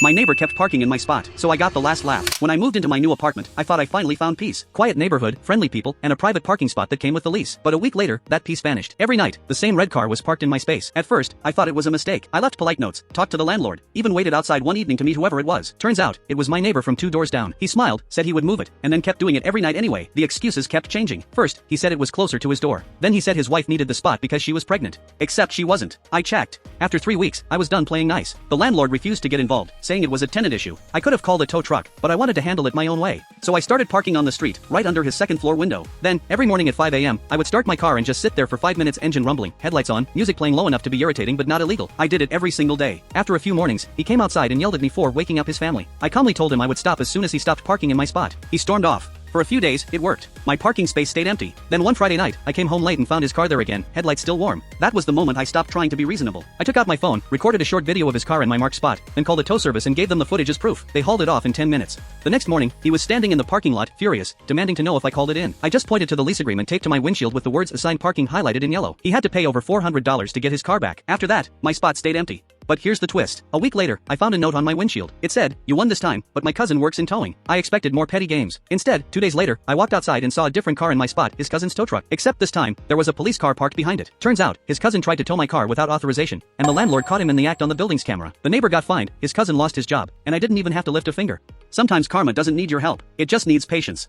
My neighbor kept parking in my spot, so I got the last laugh. When I moved into my new apartment, I thought I finally found peace. Quiet neighborhood, friendly people, and a private parking spot that came with the lease. But a week later, that peace vanished. Every night, the same red car was parked in my space. At first, I thought it was a mistake. I left polite notes, talked to the landlord, even waited outside one evening to meet whoever it was. Turns out, it was my neighbor from 2 doors down. He smiled, said he would move it, and then kept doing it every night anyway. The excuses kept changing. First, he said it was closer to his door. Then he said his wife needed the spot because she was pregnant. Except she wasn't. I checked. After 3 weeks, I was done playing nice. The landlord refused to get involved, saying it was a tenant issue. I could have called a tow truck, but I wanted to handle it my own way. So I started parking on the street, right under his second floor window. Then, every morning at 5 a.m., I would start my car and just sit there for 5 minutes, engine rumbling, headlights on, music playing low enough to be irritating but not illegal. I did it every single day. After a few mornings, he came outside and yelled at me for waking up his family. I calmly told him I would stop as soon as he stopped parking in my spot. He stormed off. For a few days, it worked. My parking space stayed empty. Then one Friday night, I came home late and found his car there again, headlights still warm. That was the moment I stopped trying to be reasonable. I took out my phone, recorded a short video of his car in my marked spot, then called a tow service and gave them the footage as proof. They hauled it off in 10 minutes. The next morning, he was standing in the parking lot, furious, demanding to know if I called it in. I just pointed to the lease agreement taped to my windshield with the words assigned parking highlighted in yellow. He had to pay over $400 to get his car back. After that, my spot stayed empty. But here's the twist. A week later, I found a note on my windshield. It said, "You won this time, but my cousin works in towing." I expected more petty games. Instead, 2 days later, I walked outside and saw a different car in my spot, his cousin's tow truck. Except this time, there was a police car parked behind it. Turns out, his cousin tried to tow my car without authorization, and the landlord caught him in the act on the building's camera. The neighbor got fined, his cousin lost his job, and I didn't even have to lift a finger. Sometimes karma doesn't need your help. It just needs patience.